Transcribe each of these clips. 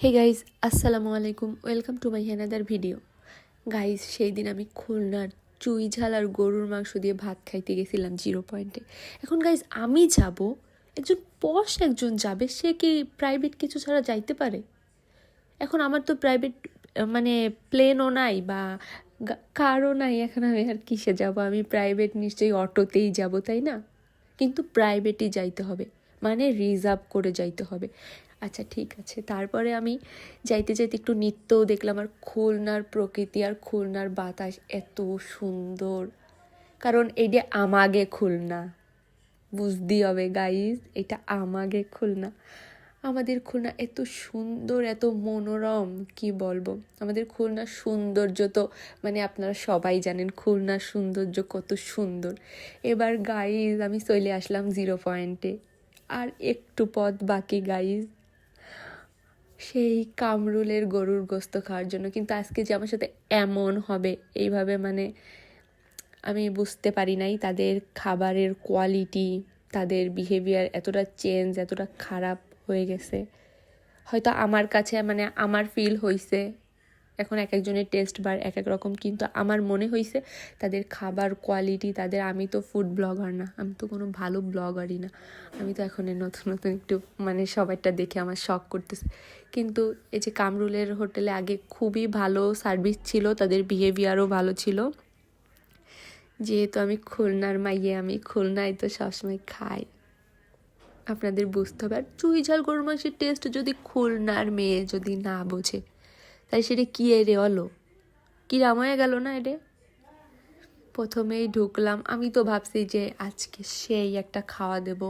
Hey guys, আসসালামু আলাইকুম। Welcome to my another video. Guys, সেই দিন আমি খুলনার চুই ঝাল আর গরুর মাংস দিয়ে ভাত খাইতে গেছিলাম 0 পয়েন্টে। এখন গাইজ, আমি যাব, একজন পশ একজন যাবে, সে কি প্রাইভেট কিছু ছাড়া যাইতে পারে? এখন আমার তো প্রাইভেট মানে প্লেনও নাই বা কারও নাই, এখন আমি আর কিসে যাব? আমি প্রাইভেট নিশ্চয়ই অটোতেই যাব, তাই না? কিন্তু প্রাইভেটই যাইতে হবে, মানে রিজার্ভ করে যাইতে হবে। আচ্ছা, ঠিক আছে। তারপরে আমি যাইতে যাইতে একটু নৃত্যও দেখলাম, আর খুলনার প্রকৃতি আর খুলনার বাতাস এত সুন্দর। কারণ এইটা আমাগে খুলনা, বুঝতেই হবে গাইজ, এটা আমাগে খুলনা। আমাদের খুলনা এত সুন্দর, এত মনোরম, কি বলবো। আমাদের খুলনার সৌন্দর্য তো মানে আপনারা সবাই জানেন খুলনার সৌন্দর্য কত সুন্দর। এবার গাইজ, আমি চলে আসলাম 0 পয়েন্টে, আর একটু পথ বাকি গাইজ, সেই কামরুলের গরুর গোস্ত খাওয়ার জন্য। কিন্তু আজকে যে আমার সাথে এমন হবে এইভাবে মানে আমি বুঝতে পারি নাই। তাদের খাবারের কোয়ালিটি, তাদের বিহেভিয়ার এতটা চেঞ্জ, এতটা খারাপ হয়ে গেছে। হয়তো আমার কাছে মানে আমার ফিল হয়েছে, এখন এক একজনের টেস্ট বার এক এক রকম, কিন্তু আমার মনে হয়েছে তাদের খাবার কোয়ালিটি, তাদের, আমি তো ফুড ব্লগার না, আমি তো কোনো ভালো ব্লগারই না, আমি তো এখন নতুন নতুন একটু মানে সবাইটা দেখে আমার শখ করতেছে। কিন্তু এই যে কামরুলের হোটেলে আগে খুবই ভালো সার্ভিস ছিল, তাদের বিহেভিয়ারও ভালো ছিল। যেহেতু আমি খুলনার মাইয়ে, আমি খুলনায় তো সবসময় খাই, আপনাদের বুঝতে হবে। আর চুই ঝাল গরুর মাংসের টেস্ট যদি খুলনার মেয়ে যদি না বোঝে, তাই সেটা কি এরে হলো, কি রামায় গেল না এটা। প্রথমেই ঢুকলাম, আমি তো ভাবছি যে আজকে সেই একটা খাওয়া দেব।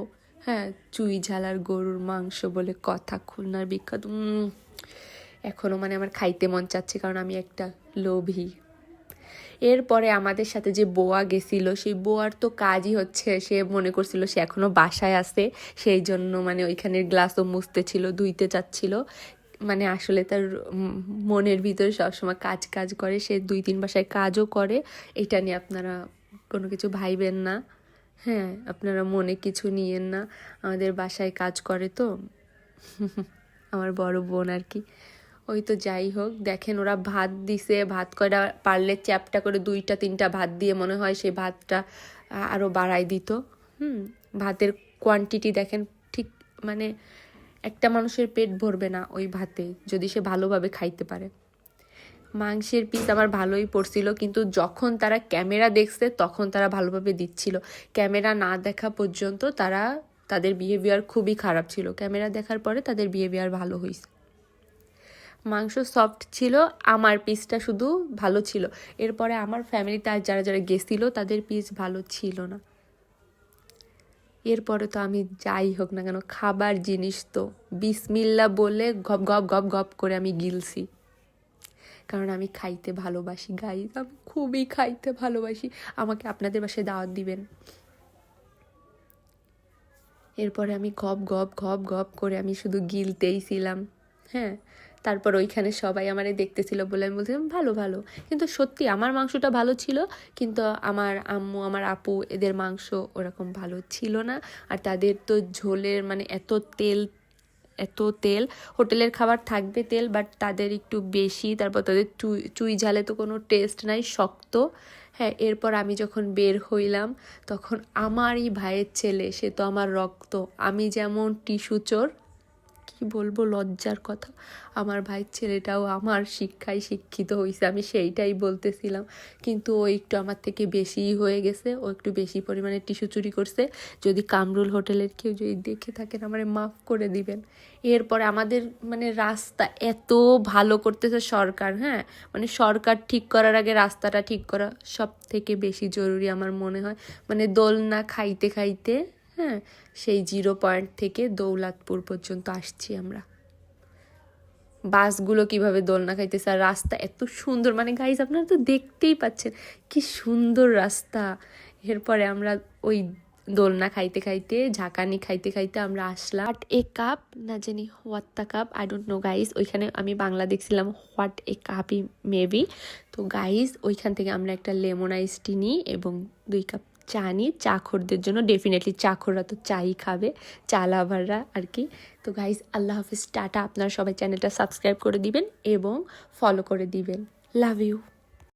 হ্যাঁ, চুই ঝাল আর গরুর মাংস বলে কথা, খুলনার বিখ্যাত। এখনও মানে আমার খাইতে মন চাচ্ছে, কারণ আমি একটা লোভী। এরপরে আমাদের সাথে যে বোয়া গেছিল, সেই বোয়ার তো কাজই হচ্ছে, সে মনে করছিল সে এখনও বাসায় আছে, সেই জন্য মানে ওইখানের গ্লাসও মুছতে ছিল, ধুইতে চাচ্ছিল। মানে আসলে তার মনের ভিতরে সবসময় কাজ কাজ করে, সে 2-3 বাসায় কাজও করে। এটা নিয়ে আপনারা কোনো কিছু ভাইবেন না, হ্যাঁ, আপনারা মনে কিছু নিয়েন না। আমাদের বাসায় কাজ করে তো আমার বড় বোন আর কি। ওই তো যাই হোক, দেখেন ওরা ভাত দিছে, ভাত কয়টা পারলে চ্যাপটা করে 2-3টা ভাত দিয়ে মনে হয় সেই ভাতটা আরও বাড়াই দিত। ভাতের কোয়ান্টিটি দেখেন, ঠিক মানে একটা মানুষের পেট ভরবে না ওই ভাতে, যদি সে ভালোভাবে খাইতে পারে। মাংসের পিস আমার ভালোই পড়ছিল, কিন্তু যখন তারা ক্যামেরা দেখছে তখন তারা ভালোভাবে দিচ্ছিল। ক্যামেরা না দেখা পর্যন্ত তাদের বিহেভিয়ার খুবই খারাপ ছিল, ক্যামেরা দেখার পরে তাদের বিহেভিয়ার ভালো হয়েছে। মাংস সফট ছিল, আমার পিসটা শুধু ভালো ছিল। এরপরে আমার ফ্যামিলিতে আর যারা যারা গেছিল তাদের পিস ভালো ছিল না। এরপরে তো আমি যাই হোক না কেন, খাবার জিনিস তো বিসমিল্লা বলে গপ গপ গপ গপ করে আমি গিলছি, কারণ আমি খাইতে ভালোবাসি গাইজ, আমি খুবই খাইতে ভালোবাসি। আমাকে আপনাদের বাসায় দাওয়াত দিবেন। এরপরে আমি গপ গপ গপ গপ করে আমি শুধু গিলতেই ছিলাম, হ্যাঁ। তারপর ওইখানে সবাই আমারে দেখতেছিল বলে আমি বলছিলাম ভালো ভালো, কিন্তু সত্যি আমার মাংসটা ভালো ছিল, কিন্তু আমার আম্মু, আমার আপু, এদের মাংস ওরকম ভালো ছিল না। আর তাদের তো ঝোলের মানে এত তেল, এত তেল। হোটেলের খাবার থাকবে তেল, বাট তাদের একটু বেশি। তারপর তাদের চুই ঝালে তো কোনো টেস্ট নাই, শক্ত। হ্যাঁ, এরপর আমি যখন বের হইলাম, তখন আমারই ভাইয়ের ছেলে, সে তো আমার রক্ত, আমি যেমন টিস্যু চোর, কি বলবো, লজ্জার কথা, আমার ভাইয়ের ছেলেটাও আমার শিক্ষায় শিক্ষিত হয়েছে, আমি সেইটাই বলতেছিলাম। কিন্তু ও একটু আমার থেকে বেশিই হয়ে গেছে, ও একটু বেশি পরিমাণে টিস্যু চুরি করছে। যদি কামরুল হোটেলের কেউ যদি দেখে থাকেন আমারে মাফ করে দিবেন। এরপরে আমাদের মানে রাস্তা এত ভালো করতেছে সরকার, হ্যাঁ, মানে সরকার ঠিক করার আগে রাস্তাটা ঠিক করা সব থেকে বেশি জরুরি আমার মনে হয়। মানে দোলনা খাইতে খাইতে, হ্যাঁ, সেই 0 পয়েন্ট থেকে দৌলতপুর পর্যন্ত আসছি আমরা। বাসগুলো কিভাবে দোলনা খাইতেছে, আর রাস্তা এত সুন্দর, মানে গাইজ আপনারা তো দেখতেই পাচ্ছেন কি সুন্দর রাস্তা। এরপরে আমরা ওই দোলনা খাইতে খাইতে, ঝাঁকানি খাইতে খাইতে আমরা আসলাম হোয়াট এ কাপ, না জানি what the cup, I don't know guys. ওইখানে আমি বাংলা দেখছিলাম হোয়াট এ কাপই মেবি। তো গাইজ ওইখান থেকে আমরা একটা লেমন আইস টি নিই এবং 2 কাপ চা নিই চাখরদের জন্য, ডেফিনেটলি চাখররা তো চাই খাবে, চা লাভাররা আর কি। তো গাইজ আল্লাহ হাফিজ, টাটা। আপনারা সবাই চ্যানেলটা সাবস্ক্রাইব করে দিবেন এবং ফলো করে দিবেন। Love you.